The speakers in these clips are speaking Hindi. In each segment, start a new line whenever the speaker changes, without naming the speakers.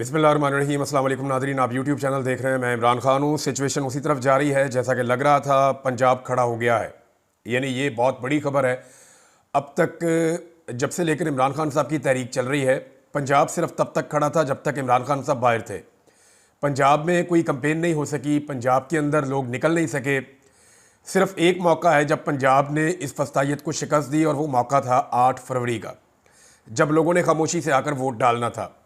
बिस्मिल्लाहिर्रहमानिर्रहीम। अस्सलाम वालेकुम नाज़रीन, आप यूट्यूब चैनल देख रहे हैं। मैं इमरान खान हूँ। सिचुएशन उसी तरफ जारी है जैसा कि लग रहा था। पंजाब खड़ा हो गया है, यानी ये बहुत बड़ी खबर है। अब तक जब से लेकर इमरान खान साहब की तहरीक चल रही है, पंजाब सिर्फ तब तक खड़ा था जब तक इमरान खान साहब बाहर थे। पंजाब में कोई कंपेन नहीं हो सकी, पंजाब के अंदर लोग निकल नहीं सके। सिर्फ एक मौका है जब पंजाब ने इस फस्तायत को शिकस्त दी, और वो मौका था 8 फरवरी का, जब लोगों ने खामोशी से आकर वोट डालना था।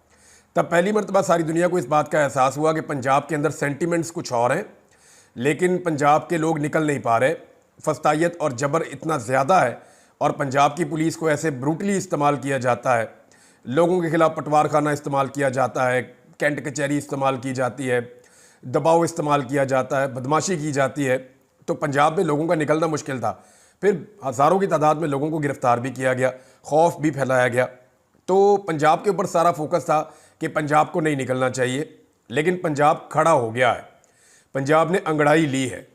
तब पहली मरतबा सारी दुनिया को इस बात का एहसास हुआ कि पंजाब के अंदर सेंटिमेंट्स कुछ और हैं, लेकिन पंजाब के लोग निकल नहीं पा रहे। फस्तायत और जबर इतना ज़्यादा है, और पंजाब की पुलिस को ऐसे ब्रूटली इस्तेमाल किया जाता है, लोगों के खिलाफ पटवार खाना इस्तेमाल किया जाता है, कैंट कचहरी इस्तेमाल की जाती है, दबाव इस्तेमाल किया जाता है, बदमाशी की जाती है। तो पंजाब में लोगों का निकलना मुश्किल था। फिर हज़ारों की तादाद में लोगों को गिरफ़्तार भी किया गया, खौफ भी फैलाया गया। तो पंजाब के ऊपर सारा फोकस था कि पंजाब को नहीं निकलना चाहिए, लेकिन पंजाब खड़ा हो गया है, पंजाब ने अंगड़ाई ली है।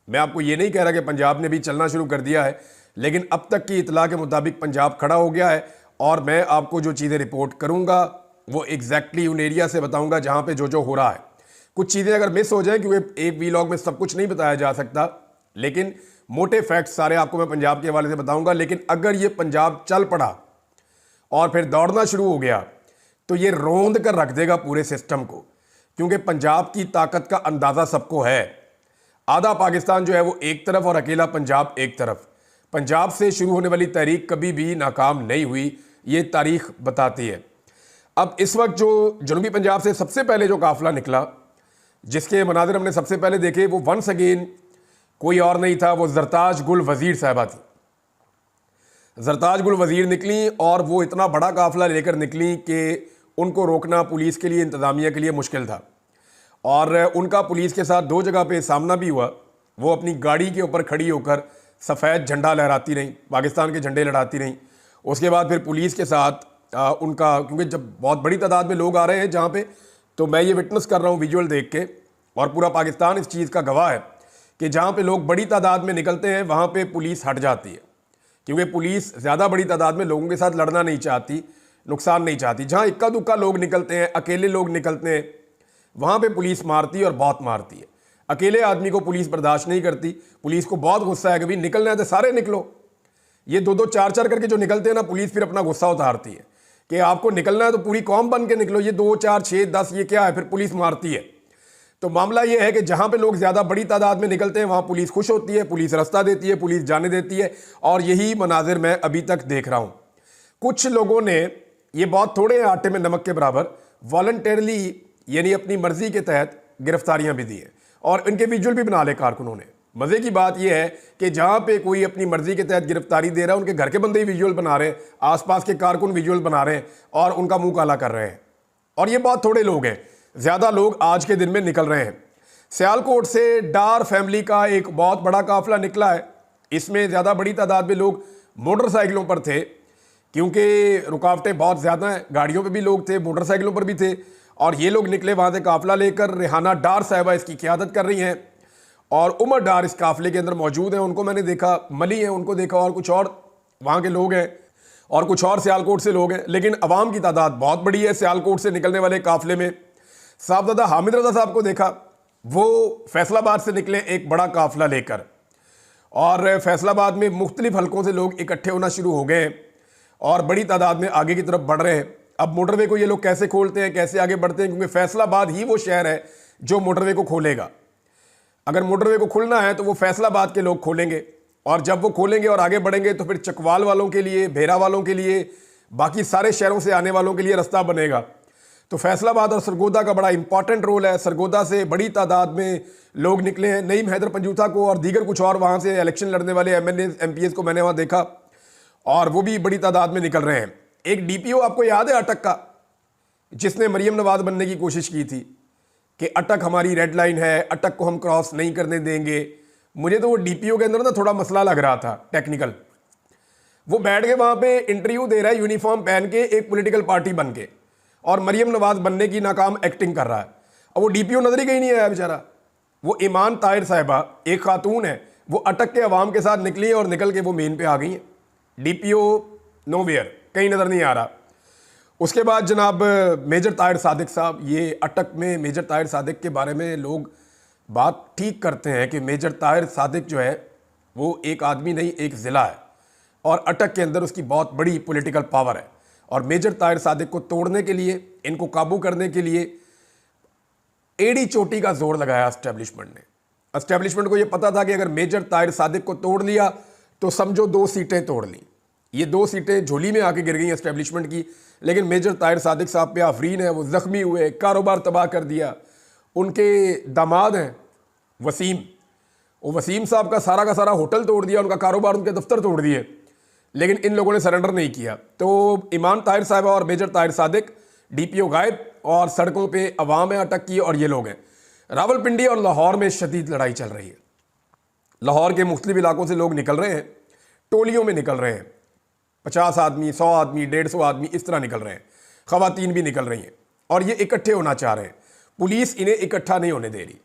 मैं आपको ये नहीं कह रहा कि पंजाब ने भी चलना शुरू कर दिया है, लेकिन अब तक की इतला के मुताबिक पंजाब खड़ा हो गया है। और मैं आपको जो चीज़ें रिपोर्ट करूँगा वो एग्जैक्टली उन एरिया से बताऊँगा जहाँ पर जो हो रहा है। कुछ चीज़ें अगर मिस हो जाएँ, क्योंकि एक वीलॉग में सब कुछ नहीं बताया जा सकता, लेकिन मोटे फैक्ट सारे आपको मैं पंजाब के हवाले से बताऊँगा। लेकिन अगर ये पंजाब चल पड़ा और फिर दौड़ना शुरू हो गया, तो ये रौंद कर रख देगा पूरे सिस्टम को, क्योंकि पंजाब की ताकत का अंदाज़ा सबको है। आधा पाकिस्तान जो है वो एक तरफ और अकेला पंजाब एक तरफ। पंजाब से शुरू होने वाली तहरीक कभी भी नाकाम नहीं हुई, ये तारीख बताती है। अब इस वक्त जो जनूबी पंजाब से सबसे पहले जो काफिला निकला, जिसके मनाजिर हमने सबसे पहले देखे, वो वंस अगेन कोई और नहीं था, वो ज़रताज गुल वज़ीर साहिबा थी। ज़रताज गुल वज़ीर निकली, और वो इतना बड़ा काफिला लेकर निकली कि उनको रोकना पुलिस के लिए, इंतज़ामिया के लिए मुश्किल था। और उनका पुलिस के साथ दो जगह पे सामना भी हुआ। वो अपनी गाड़ी के ऊपर खड़ी होकर सफ़ेद झंडा लहराती रहीं, पाकिस्तान के झंडे लहराती रहीं। उसके बाद फिर पुलिस के साथ उनका, क्योंकि जब बहुत बड़ी तादाद में लोग आ रहे हैं जहाँ पे, तो मैं ये विटनेस कर रहा हूँ विजुअल देख के, और पूरा पाकिस्तान इस चीज़ का गवाह है कि जहाँ पर लोग बड़ी तादाद में निकलते हैं वहाँ पर पुलिस हट जाती है, क्योंकि पुलिस ज़्यादा बड़ी तादाद में लोगों के साथ लड़ना नहीं चाहती, नुकसान नहीं चाहती। जहाँ इक्का दुक्का लोग निकलते हैं, अकेले लोग निकलते हैं, वहाँ पे पुलिस मारती है, और बहुत मारती है। अकेले आदमी को पुलिस बर्दाश्त नहीं करती। पुलिस को बहुत गुस्सा है कि भाई निकलना है तो सारे निकलो। ये दो दो चार चार करके जो निकलते हैं ना, पुलिस फिर अपना गुस्सा उतारती है कि आपको निकलना है तो पूरी कौम बन के निकलो, ये 2 4 6 10 ये क्या है, फिर पुलिस मारती है। तो मामला ये है कि जहाँ पे लोग ज़्यादा बड़ी तादाद में निकलते हैं वहाँ पुलिस खुश होती है, पुलिस रास्ता देती है, पुलिस जाने देती है। और यही मनाजिर मैं अभी तक देख रहा हूँ। कुछ लोगों ने, ये बहुत थोड़े आटे में नमक के बराबर, वॉलंटरली यानी अपनी मर्जी के तहत गिरफ्तारियां भी दी हैं, और इनके विजुअल भी बना ले कारकुनों ने। मज़े की बात यह है कि जहाँ पे कोई अपनी मर्जी के तहत गिरफ्तारी दे रहा है, उनके घर के बंदे ही विजुअल बना रहे हैं, आसपास के कारकुन विजुअल बना रहे हैं और उनका मुंह काला कर रहे हैं। और ये बहुत थोड़े लोग हैं, ज़्यादा लोग आज के दिन में निकल रहे हैं। सियालकोट से डार फैमिली का एक बहुत बड़ा काफिला निकला है। इसमें ज़्यादा बड़ी तादाद में लोग मोटरसाइकिलों पर थे, क्योंकि रुकावटें बहुत ज़्यादा हैं। गाड़ियों पे भी लोग थे, मोटरसाइकिलों पर भी थे, और ये लोग निकले वहाँ से काफिला लेकर। रेहाना डार साहिबा इसकी क़यादत कर रही हैं, और उमर डार इस काफिले के अंदर मौजूद हैं। उनको मैंने देखा, मली हैं उनको देखा, और कुछ और वहाँ के लोग हैं, और कुछ और सियालकोट से लोग हैं। लेकिन अवाम की तादाद बहुत बड़ी है। सियालकोट से निकलने वाले काफिले में साहबजादा हामिद रजा साहब को देखा, वो फैसलाबाद से निकले एक बड़ा काफिला लेकर, और फैसलाबाद में मुख्तलिफ हलकों से लोग इकट्ठे होना शुरू हो गए और बड़ी तादाद में आगे की तरफ बढ़ रहे हैं। अब मोटरवे को ये लोग कैसे खोलते हैं, कैसे आगे बढ़ते हैं, क्योंकि फैसलाबाद ही वो शहर है जो मोटरवे को खोलेगा। अगर मोटरवे को खुलना है तो वो फैसलाबाद के लोग खोलेंगे, और जब वो खोलेंगे और आगे बढ़ेंगे तो फिर चकवाल वालों के लिए, भेरा वालों के लिए, बाकी सारे शहरों से आने वालों के लिए रास्ता बनेगा। तो फैसलाबाद और सरगोदा का बड़ा इंपॉर्टेंट रोल है। सरगोदा से बड़ी तादाद में लोग निकले हैं। नईम हैदर पंजूथा को और दीगर कुछ और वहाँ से इलेक्शन लड़ने वाले MNA MPs को मैंने वहाँ देखा, और वो भी बड़ी तादाद में निकल रहे हैं। एक DPO आपको याद है अटक का, जिसने मरियम नवाज बनने की कोशिश की थी कि अटक हमारी रेड लाइन है, अटक को हम क्रॉस नहीं करने देंगे। मुझे तो वो DPO के अंदर ना थोड़ा मसला लग रहा था टेक्निकल। वो बैठ के वहाँ पे इंटरव्यू दे रहा है यूनिफॉर्म पहन के, एक पोलिटिकल पार्टी बन के, और मरियम नवाज बनने की नाकाम एक्टिंग कर रहा है। और वो DPO नजर ही कहीं नहीं आया बेचारा। वो ईमान ताहिर साहिबा एक खातून है, वो अटक के अवाम के साथ निकली और निकल के वो मेन पे आ गई हैं। DPO नोवेयर, कहीं नजर नहीं आ रहा। उसके बाद जनाब मेजर ताहिर सादिक साहब, ये अटक में मेजर ताहिर सादिक के बारे में लोग बात ठीक करते हैं कि मेजर ताहिर सादिक जो है वो एक आदमी नहीं, एक ज़िला है, और अटक के अंदर उसकी बहुत बड़ी पॉलिटिकल पावर है। और मेजर ताहिर सादिक को तोड़ने के लिए, इनको काबू करने के लिए एड़ी चोटी का जोर लगाया एस्टेब्लिशमेंट ने। एस्टेब्लिशमेंट को ये पता था कि अगर मेजर ताहिर सादिक को तोड़ लिया तो समझो 2 सीटें तोड़ ली। ये 2 सीटें झोली में आके गिर गई एस्टेब्लिशमेंट की, लेकिन मेजर ताहिर सादिक साहब पे आफरीन है, वो ज़ख्मी हुए, कारोबार तबाह कर दिया। उनके दामाद हैं वसीम, वो वसीम साहब का सारा होटल तोड़ दिया, उनका कारोबार, उनके दफ्तर तोड़ दिए, लेकिन इन लोगों ने सरेंडर नहीं किया। तो ईमान ताहिर साहब और मेजर ताहिर सादिक, डीपीओ गायब, और सड़कों पे अवाम है अटक की, और ये लोग हैं। रावलपिंडी और लाहौर में शदीद लड़ाई चल रही है। लाहौर के मुख्तलिफ इलाकों से लोग निकल रहे हैं, टोलियों में निकल रहे हैं, 50 आदमी, 100 आदमी, 150 आदमी, इस तरह निकल रहे हैं। ख़वातीन भी निकल रही हैं और ये इकट्ठे होना चाह रहे हैं। पुलिस इन्हें इकट्ठा नहीं होने दे रही।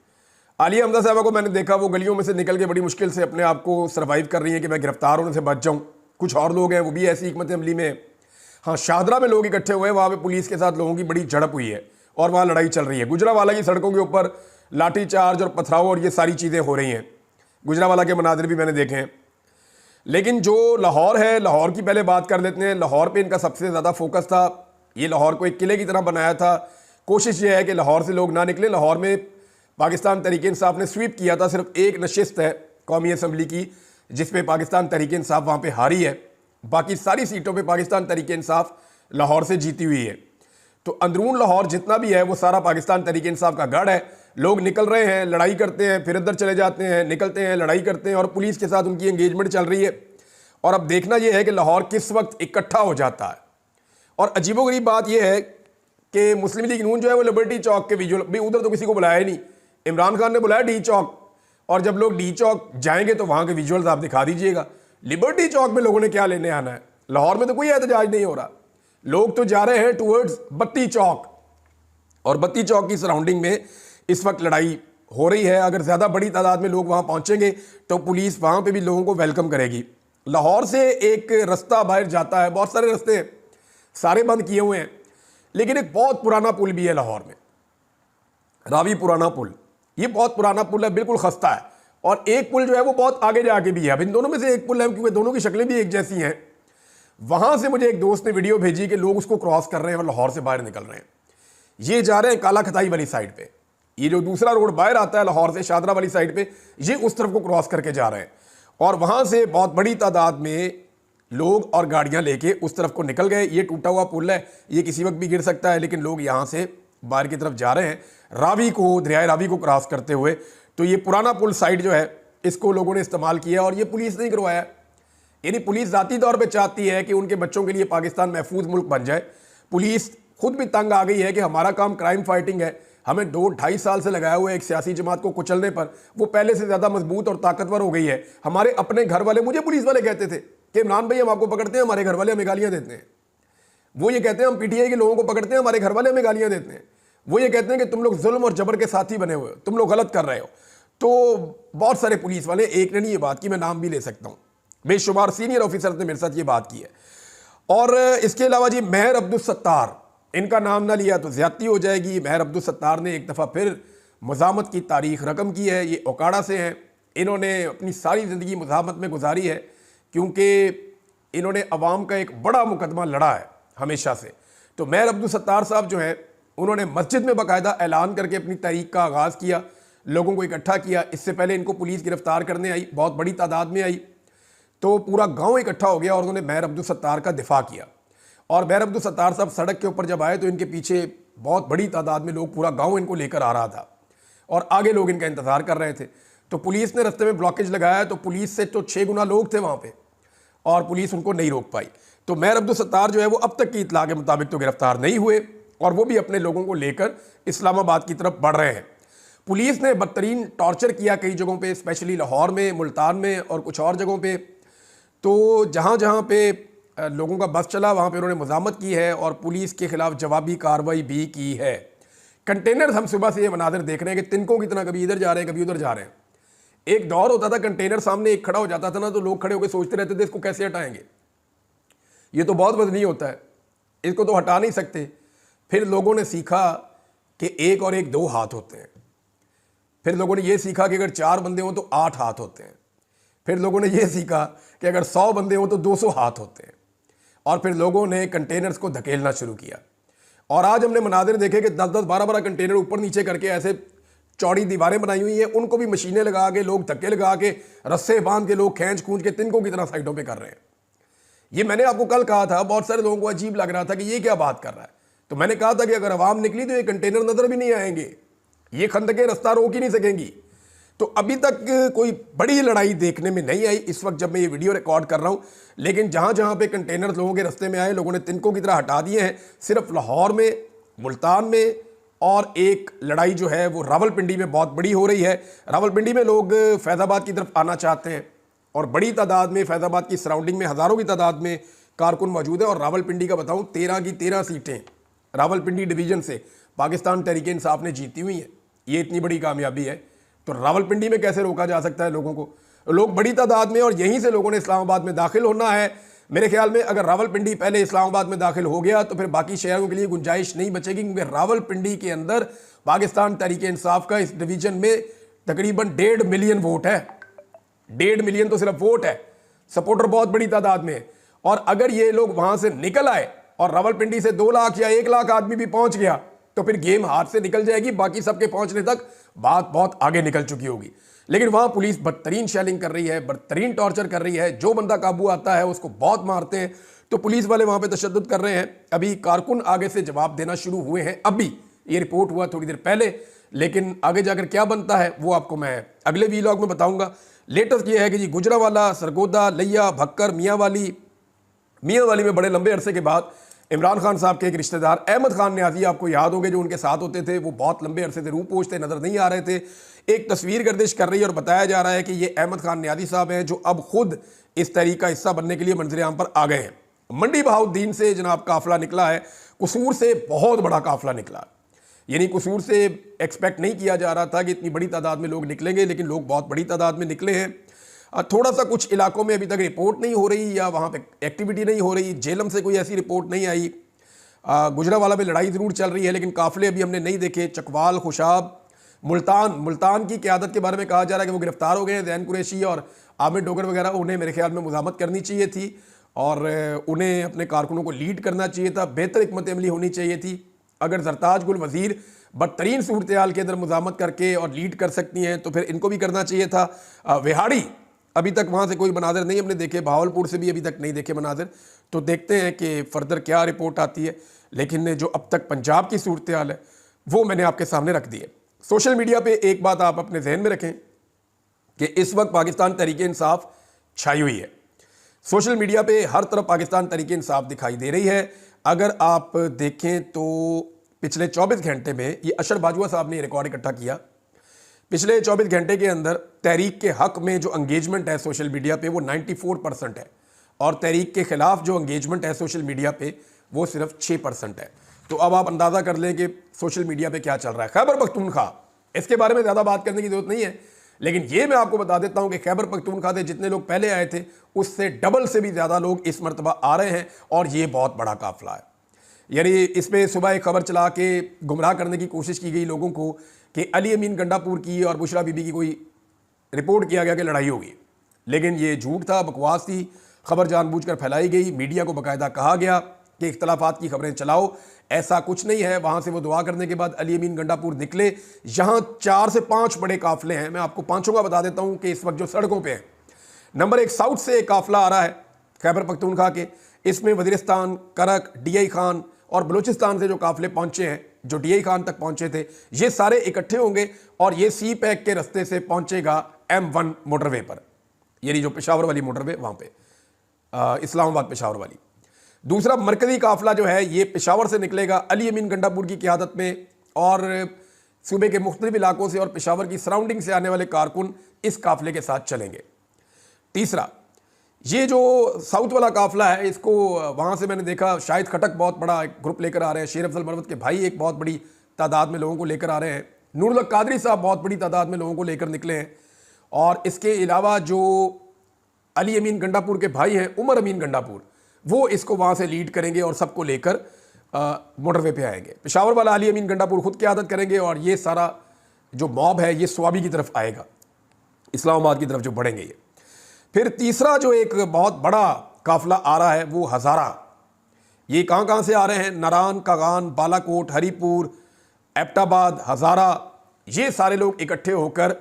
आलिया हमजा साहबा को मैंने देखा, वो गलियों में से निकल के बड़ी मुश्किल से अपने आप को सर्वाइव कर रही हैं कि मैं गिरफ्तार होने से बच जाऊँ। कुछ और लोग हैं वो भी ऐसी हिकमत अमली में। हाँ, शाहदरा में लोग इकट्ठे हुए हैं, वहाँ पे पुलिस के साथ लोगों की बड़ी झड़प हुई है और वहाँ लड़ाई चल रही है। गुजरावाला की सड़कों के ऊपर लाठी चार्ज और पथराव और ये सारी चीज़ें हो रही हैं। गुजरावाला के मनाजिर भी मैंने देखे हैं। लेकिन जो लाहौर है, लाहौर की पहले बात कर लेते हैं। लाहौर पे इनका सबसे ज़्यादा फोकस था। ये लाहौर को एक किले की तरह बनाया था। कोशिश ये है कि लाहौर से लोग ना निकले। लाहौर में पाकिस्तान तहरीक इंसाफ ने स्वीप किया था। सिर्फ एक नशिस्त है कौमी असम्बली की जिसपे पाकिस्तान तहरीक इंसाफ वहाँ पे हारी है। बाकी सारी सीटों पे पाकिस्तान तहरीक इंसाफ लाहौर से जीती हुई है। तो अंदरून लाहौर जितना भी है वो सारा पाकिस्तान तहरीक इंसाफ का गढ़ है। लोग निकल रहे हैं, लड़ाई करते हैं, फिर इधर चले जाते हैं, निकलते हैं, लड़ाई करते हैं, और पुलिस के साथ उनकी एंगेजमेंट चल रही है। और अब देखना यह है कि लाहौर किस वक्त इकट्ठा हो जाता है। और अजीबोगरीब बात यह है कि मुस्लिम लीग नून जो है वो लिबर्टी चौक के विजुअल, भाई उधर तो किसी को बुलाया ही नहीं। इमरान खान ने बुलाया डी चौक, और जब लोग डी चौक जाएंगे तो वहाँ के विजुअल्स आप दिखा दीजिएगा। लिबर्टी चौक में लोगों ने क्या लेने आना है? लाहौर में तो कोई एहतजाज नहीं हो रहा। लोग तो जा रहे हैं टूवर्ड्स बत्ती चौक, और बत्ती चौक की सराउंडिंग में इस वक्त लड़ाई हो रही है। अगर ज़्यादा बड़ी तादाद में लोग वहाँ पहुँचेंगे तो पुलिस वहाँ पे भी लोगों को वेलकम करेगी। लाहौर से एक रास्ता बाहर जाता है, बहुत सारे रास्ते हैं, सारे बंद किए हुए हैं, लेकिन एक बहुत पुराना पुल भी है लाहौर में, रावी पुराना पुल। ये बहुत पुराना पुल है, बिल्कुल खस्ता है। और एक पुल जो है वो बहुत आगे जाके भी है। अब इन दोनों में से एक पुल है, क्योंकि दोनों की शक्लें भी एक जैसी हैं। वहाँ से मुझे एक दोस्त ने वीडियो भेजी कि लोग उसको क्रॉस कर रहे हैं और लाहौर से बाहर निकल रहे हैं। ये जा रहे हैं काला खताई वाली साइड पे। ये जो दूसरा रोड बाहर आता है लाहौर से शाहदरा वाली साइड पे, ये उस तरफ को क्रॉस करके जा रहे हैं। और वहाँ से बहुत बड़ी तादाद में लोग और गाड़ियाँ लेके उस तरफ को निकल गए। ये टूटा हुआ पुल है, ये किसी वक्त भी गिर सकता है, लेकिन लोग यहाँ से बाहर की तरफ जा रहे हैं रावी को, दरियाए रावी को क्रॉस करते हुए। तो ये पुराना पुल साइड जो है इसको लोगों ने इस्तेमाल किया, और ये पुलिस नहीं करवाया। यानी पुलिस ज़ाती तौर पे चाहती है कि उनके बच्चों के लिए पाकिस्तान महफूज मुल्क बन जाए। पुलिस खुद भी तंग आ गई है कि हमारा काम क्राइम फाइटिंग है, हमें 2-2.5 साल से लगाया हुआ है एक सियासी जमात को कुचलने पर। वो पहले से ज़्यादा मजबूत और ताकतवर हो गई है। हमारे अपने घर वाले, मुझे पुलिस वाले कहते थे कि इमरान भाई हम आपको पकड़ते हैं, हमारे घर वाले हमें गालियाँ देते हैं। वो ये कहते हैं हम पीटीआई के लोगों को पकड़ते हैं, हमारे घर वाले हमें गालियाँ देते हैं। वो ये कहते हैं कि तुम लोग जुल्म और जबर के साथी बने हुए हो, तुम लोग गलत कर रहे हो। तो बहुत सारे पुलिस वाले, एक ने नहीं ये बात की, मैं नाम भी ले सकता हूँ, बेशुमार सीनियर ऑफिसर ने मेरे साथ ये बात की है। और इसके अलावा जी महर अब्दुल सत्तार, इनका नाम ना लिया तो ज़्यादती हो जाएगी। महर अब्दुल सत्तार ने एक दफ़ा फिर मुज़ाहमत की तारीख रकम की है। ये ओकाड़ा से हैं। इन्होंने अपनी सारी ज़िंदगी मुज़ाहमत में गुजारी है, क्योंकि इन्होंने अवाम का एक बड़ा मुकदमा लड़ा है हमेशा से। तो महर अब्दुल सत्तार साहब जो हैं, उन्होंने मस्जिद में बाकायदा ऐलान करके अपनी तहरीक का आगाज़ किया, लोगों को इकट्ठा किया। इससे पहले इनको पुलिस गिरफ्तार करने आई, बहुत बड़ी तादाद में आई, तो पूरा गांव इकट्ठा हो गया और उन्होंने महर अब्दुल सत्तार का दिफा किया। और महर अब्दुल सत्तार साहब सड़क के ऊपर जब आए तो इनके पीछे बहुत बड़ी तादाद में लोग, पूरा गांव इनको लेकर आ रहा था, और आगे लोग इनका इंतज़ार कर रहे थे। तो पुलिस ने रास्ते में ब्लॉकेज लगाया, तो पुलिस से तो 6 गुना लोग थे वहाँ पे, और पुलिस उनको नहीं रोक पाई। तो महर अब्दुल सत्तार जो है वो अब तक की इत्तला के मुताबिक तो गिरफ्तार नहीं हुए, और वो भी अपने लोगों को लेकर इस्लामाबाद की तरफ बढ़ रहे हैं। पुलिस ने बदतरीन टॉर्चर किया कई जगहों पे, स्पेशली लाहौर में, मुल्तान में और कुछ और जगहों पे। तो जहाँ जहाँ पे लोगों का बस चला वहाँ पे उन्होंने मुज़ाहमत की है, और पुलिस के खिलाफ जवाबी कार्रवाई भी की है। कंटेनर, हम सुबह से ये मनाज़र देख रहे हैं कि तिनकों की तरह कभी इधर जा रहे हैं, कभी उधर जा रहे हैं। एक दौर होता था कंटेनर सामने एक खड़ा हो जाता था ना, तो लोग खड़े होकर सोचते रहते थे इसको कैसे हटाएंगे, ये तो बहुत वजनी होता है। इसको तो हटा नहीं सकते। फिर लोगों ने सीखा कि एक और एक 2 हाथ होते हैं। फिर लोगों ने यह सीखा कि अगर 4 बंदे हों तो 8 हाथ होते हैं। फिर लोगों ने यह सीखा कि अगर 100 बंदे हों तो 200 हाथ होते हैं। और फिर लोगों ने कंटेनर्स को धकेलना शुरू किया और आज हमने मनाजिर देखे कि 10-10, 12-12 कंटेनर ऊपर नीचे करके ऐसे चौड़ी दीवारें बनाई हुई हैं, उनको भी मशीनें लगा के लोग धक्के लगा के रस्से बांध के लोग खींच खूंच के तिनकों की तरह साइडों पे कर रहे हैं। ये मैंने आपको कल कहा था, बहुत सारे लोगों को अजीब लग रहा था कि ये क्या बात कर रहा है। तो मैंने कहा था कि अगर अवाम निकली तो ये कंटेनर नजर भी नहीं आएंगे, ये खंदकें रास्ता रोक ही नहीं सकेंगी। तो अभी तक कोई बड़ी लड़ाई देखने में नहीं आई इस वक्त जब मैं ये वीडियो रिकॉर्ड कर रहा हूं, लेकिन जहां जहां पे कंटेनर लोगों के रास्ते में आए, लोगों ने तिनकों की तरह हटा दिए हैं। सिर्फ लाहौर में, मुल्तान में, और एक लड़ाई जो है वो रावलपिंडी में बहुत बड़ी हो रही है। रावलपिंडी में लोग फैज़ाबाद की तरफ आना चाहते हैं और बड़ी तादाद में फैज़ाबाद की सराउंडिंग में हज़ारों की तादाद में कारकुन मौजूद है। और रावलपिंडी का बताऊं, 13 की 13 सीटें रावलपिंडी डिवीज़न से पाकिस्तान तहरीक इंसाफ ने जीती हुई हैं। ये इतनी बड़ी कामयाबी है, तो रावलपिंडी में कैसे रोका जा सकता है लोगों को? लोग बड़ी तादाद में, और यहीं से लोगों ने इस्लामाबाद में दाखिल होना है। मेरे ख्याल में अगर रावलपिंडी पहले इस्लामाबाद में दाखिल हो गया तो फिर बाकी शहरों के लिए गुंजाइश नहीं बचेगी, क्योंकि रावलपिंडी के अंदर पाकिस्तान तहरीक इंसाफ का इस डिवीजन में तकरीबन 1.5 मिलियन वोट है। 1.5 मिलियन तो सिर्फ वोट है, सपोर्टर बहुत बड़ी तादाद में है। और अगर ये लोग वहां से निकल आए और रावलपिंडी से 2 लाख या 1 लाख आदमी भी पहुंच गया तो फिर गेम हाथ से निकल जाएगी। बाकी सबके पहुंचने तक बात बहुत आगे निकल चुकी होगी। लेकिन वहां पुलिस बदतरीन शेलिंग कर रही है, बदतरीन टॉर्चर कर रही है। जो बंदा काबू आता है उसको बहुत मारते हैं, तो पुलिस वाले वहां पे तशद्दुद कर रहे हैं। अभी कारकुन आगे से जवाब देना शुरू हुए हैं, अभी ये रिपोर्ट हुआ थोड़ी देर पहले, लेकिन आगे जाकर क्या बनता है वो आपको मैं अगले वीलॉग में बताऊंगा। लेटेस्ट ये है कि जी गुजरावाला, सरगोदा, लिया, भक्कर, मियांवाली में बड़े लंबे अरसे के बाद इमरान खान साहब के एक रिश्तेदार अहमद खान न्याजी, आपको याद होंगे, जो उनके साथ होते थे, वो बहुत लंबे अरसे से रूपोश थे, नजर नहीं आ रहे थे। एक तस्वीर गर्दिश कर रही है और बताया जा रहा है कि ये अहमद खान न्याजी साहब हैं, जो अब खुद इस तहरीक का हिस्सा बनने के लिए मंजर आम पर आ गए हैं। मंडी बहाउद्दीन से जनाब काफिला निकला है, कसूर से बहुत बड़ा काफिला निकला। यानी कसूर से एक्सपेक्ट नहीं किया जा रहा था कि इतनी बड़ी तादाद में लोग निकलेंगे, लेकिन लोग बहुत बड़ी तादाद में निकले हैं। थोड़ा सा कुछ इलाकों में अभी तक रिपोर्ट नहीं हो रही या वहाँ पे एक्टिविटी नहीं हो रही, जेलम से कोई ऐसी रिपोर्ट नहीं आई। गुजरावाला में लड़ाई ज़रूर चल रही है, लेकिन काफिले अभी हमने नहीं देखे। चकवाल, खुशाब, मुल्तान की क़यादत के बारे में कहा जा रहा है कि वो गिरफ्तार हो गए हैं। ज़ैन कुरैशी और आमिर डोगर वगैरह, उन्हें मेरे ख्याल में मुज़ामत करनी चाहिए थी और उन्हें अपने कारकुनों को लीड करना चाहिए था। बेहतर हिकमत अमली होनी चाहिए थी। अगर सरताज गुल वज़ीर बदतरीन सूरत हाल के अंदर मुज़ामत करके और लीड कर सकती हैं तो फिर इनको भी करना चाहिए था। विहाड़ी, अभी तक वहाँ से कोई मनाजिर नहीं हमने देखे, भावलपुर से भी अभी तक नहीं देखे मनाजिर। तो देखते हैं कि फर्दर क्या रिपोर्ट आती है। लेकिन जो अब तक पंजाब की सूरत हाल है वो मैंने आपके सामने रख दी है। सोशल मीडिया पे एक बात आप अपने जहन में रखें कि इस वक्त पाकिस्तान तहरीक इंसाफ छाई हुई है। सोशल मीडिया पे हर तरफ पाकिस्तान तहरीक इंसाफ दिखाई दे रही है। अगर आप देखें तो पिछले 24 घंटे में, ये अशर बाजवा साहब ने रिकॉर्ड इकट्ठा किया, पिछले 24 घंटे के अंदर तहरीक के हक में जो एंगेजमेंट है सोशल मीडिया पे वो 94% है, और तहरीक के खिलाफ जो एंगेजमेंट है सोशल मीडिया पे वो सिर्फ 6% है। तो अब आप अंदाज़ा कर लें कि सोशल मीडिया पे क्या चल रहा है। खैबर पख्तूनख्वा, इसके बारे में ज़्यादा बात करने की जरूरत नहीं है, लेकिन ये मैं आपको बता देता हूँ कि खैबर पख्तूनख्वा से जितने लोग पहले आए थे उससे डबल से भी ज़्यादा लोग इस मरतबा आ रहे हैं, और ये बहुत बड़ा काफिला है। यानी इसमें सुबह एक खबर चला के गुमराह करने की कोशिश की गई लोगों को कि अली अमीन गंडापुर की और बुशरा बीबी की कोई रिपोर्ट किया गया कि लड़ाई होगी, लेकिन ये झूठ था, बकवास थी। खबर जानबूझकर फैलाई गई, मीडिया को बाकायदा कहा गया कि इख्तलाफात की खबरें चलाओ, ऐसा कुछ नहीं है। वहाँ से वो दुआ करने के बाद अली अमीन गंडापुर निकले। यहाँ 4 से 5 बड़े काफिले हैं, मैं आपको पाँचों का बता देता हूँ कि इस वक्त जो सड़कों पर हैं। नंबर 1, साउथ से एक काफिला आ रहा है खैबर पख्तूनख्वा के, इसमें वज़ीरिस्तान, करक, DI खान और बलूचिस्तान से जो काफिले पहुंचे हैं, जो DI खान तक पहुंचे थे, ये सारे इकट्ठे होंगे और ये सी पैक के रास्ते से पहुंचेगा M1 मोटरवे पर, यानी जो पेशावर वाली मोटरवे वहां पे, इस्लामाबाद पेशावर वाली। दूसरा मरकजी काफिला जो है ये पेशावर से निकलेगा अली अमीन गंडापुर की क़यादत में, और सूबे के मुख्तलिफ इलाकों से और पेशावर की सराउंडिंग से आने वाले कारकुन इस काफिले के साथ चलेंगे। तीसरा, ये जो साउथ वाला काफिला है, इसको वहाँ से मैंने देखा शाहिद खटक बहुत बड़ा एक ग्रुप लेकर आ रहे हैं, शेर अफजल मरवत के भाई एक बहुत बड़ी तादाद में लोगों को लेकर आ रहे हैं, नूरुल कादरी साहब बहुत बड़ी तादाद में लोगों को लेकर निकले हैं, और इसके अलावा जो अली अमीन गंडापुर के भाई हैं, उमर अमीन गंडापुर, वो इसको वहाँ से लीड करेंगे और सबको लेकर मोटरवे पे आएंगे। पेशावर वाला अली अमीन गंडापुर खुद क़यादत करेंगे और ये सारा जो मॉब है ये स्वाबी की तरफ आएगा, इस्लामाबाद की तरफ जो बढ़ेंगे ये। फिर तीसरा जो एक बहुत बड़ा काफिला आ रहा है वो हज़ारा। ये कहाँ से आ रहे हैं? नारान, कागान, बालाकोट, हरीपुर, एबटाबाद, हज़ारा, ये सारे लोग इकट्ठे होकर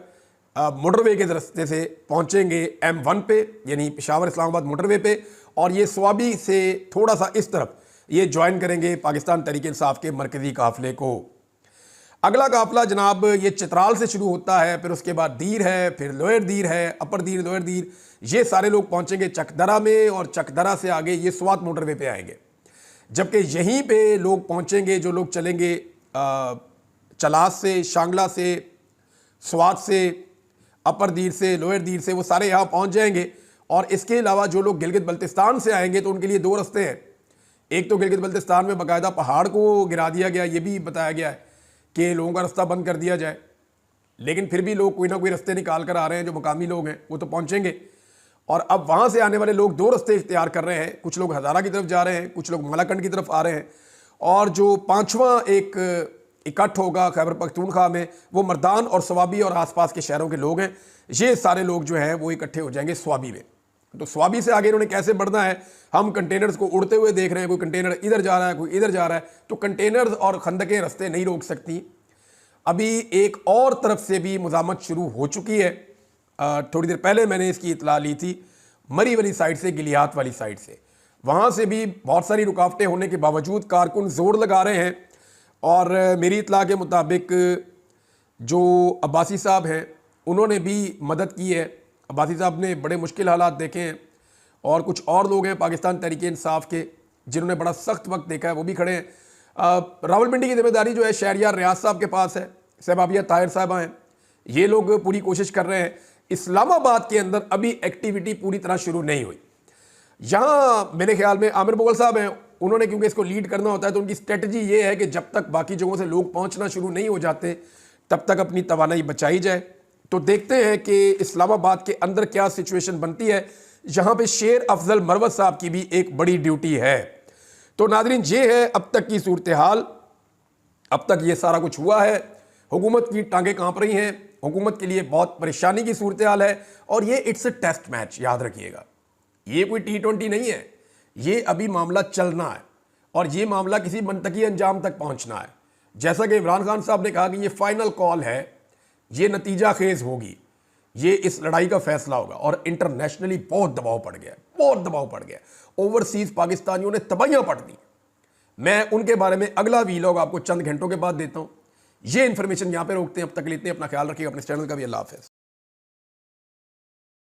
मोटरवे के रास्ते से पहुंचेंगे M1 पे, यानी पेशावर इस्लामाबाद मोटरवे पे, और ये स्वाबी से थोड़ा सा इस तरफ ये ज्वाइन करेंगे पाकिस्तान तहरीक इंसाफ के मरकज़ी काफ़िले को। अगला काफ़िला जनाब ये चित्राल से शुरू होता है, फिर उसके बाद दीर है, फिर लोअर दीर है, अपर दीर, लोअर दीर, ये सारे लोग पहुंचेंगे चकदरा में, और चकदरा से आगे ये स्वात मोटरवे पे आएंगे। जबकि यहीं पे लोग पहुंचेंगे जो लोग चलेंगे चलास से, शांगला से, स्वात से, अपर दीर से, लोअर दीर से, वो सारे यहाँ पहुंच जाएंगे। और इसके अलावा जो लोग गिलगित बल्तिस्तान से आएंगे तो उनके लिए दो रास्ते हैं। एक तो गिलगित बल्तिस्तान में बाकायदा पहाड़ को गिरा दिया गया, ये भी बताया गया है कि लोगों का रास्ता बंद कर दिया जाए, लेकिन फिर भी लोग कोई ना कोई रास्ते निकाल कर आ रहे हैं। जो मकामी लोग हैं वो तो पहुंचेंगे, और अब वहाँ से आने वाले लोग दो रास्ते इख्तियार कर रहे हैं। कुछ लोग हज़ारा की तरफ जा रहे हैं, कुछ लोग मलाकंड की तरफ आ रहे हैं, और जो पाँचवा एक इकट्ठ होगा खैबर पख्तूनख्वा में वो मर्दान और स्वाबी और आसपास के शहरों के लोग हैं। ये सारे लोग जो हैं वो इकट्ठे हो जाएंगे स्वाबी में। तो स्वाबी से आगे इन्होंने कैसे बढ़ना है? हम कंटेनर्स को उड़ते हुए देख रहे हैं, कोई कंटेनर इधर जा रहा है, कोई इधर जा रहा है, तो कंटेनर्स और खंदकें रास्ते नहीं रोक सकती। अभी एक और तरफ से भी मुज़ामत शुरू हो चुकी है। थोड़ी देर पहले मैंने इसकी इतला ली थी, मरी वाली साइड से, गिलियात वाली साइड से, वहाँ से भी बहुत सारी रुकावटें होने के बावजूद कारकुन जोर लगा रहे हैं। और मेरी इतला के मुताबिक जो अब्बासी साहब हैं उन्होंने भी मदद की है। अब्बासी साहब ने बड़े मुश्किल हालात देखे हैं, और कुछ और लोग हैं पाकिस्तान तहरीक इंसाफ के जिन्होंने बड़ा सख्त वक्त देखा है, वो भी खड़े हैं। रावलपिंडी की जिम्मेदारी जो है शहरियार रियाज साहब के पास है, सहबाबिया ताहिर साहबा हैं, ये लोग पूरी कोशिश कर रहे हैं। इस्लामाबाद के अंदर अभी एक्टिविटी पूरी तरह शुरू नहीं हुई। यहाँ मेरे ख्याल में आमिर मुगल साहब हैं, उन्होंने क्योंकि इसको लीड करना होता है तो उनकी स्ट्रेटजी ये है कि जब तक बाकी जगहों से लोग पहुँचना शुरू नहीं हो जाते तब तक अपनी तवानाई बचाई जाए। तो देखते हैं कि इस्लामाबाद के अंदर क्या सिचुएशन बनती है। यहाँ पे शेर अफजल मरवत साहब की भी एक बड़ी ड्यूटी है। तो नादरीन ये है अब तक की सूरत हाल। अब तक ये सारा कुछ हुआ है, हुकूमत की टांगें कांप रही हैं, हुकूमत के लिए बहुत परेशानी की सूरत हाल है, और ये इट्स अ टेस्ट मैच, याद रखिएगा। ये कोई T20 नहीं है, ये अभी मामला चलना है, और ये मामला किसी मंतकी अंजाम तक पहुंचना है। जैसा कि इमरान खान साहब ने कहा कि ये फाइनल कॉल है, ये नतीजा खेज होगी, ये इस लड़ाई का फैसला होगा। और इंटरनेशनली बहुत दबाव पड़ गया, बहुत दबाव पड़ गया। ओवरसीज पाकिस्तानियों ने तबाहियां पड़ दी। मैं उनके बारे में अगला वीलॉग आपको चंद घंटों के बाद देता हूं। ये इंफॉर्मेशन यहां पे रोकते हैं। अब तक लेते हैं, अपना ख्याल रखिएगा, अपने चैनल का भी। अल्लाह हाफ़िज़।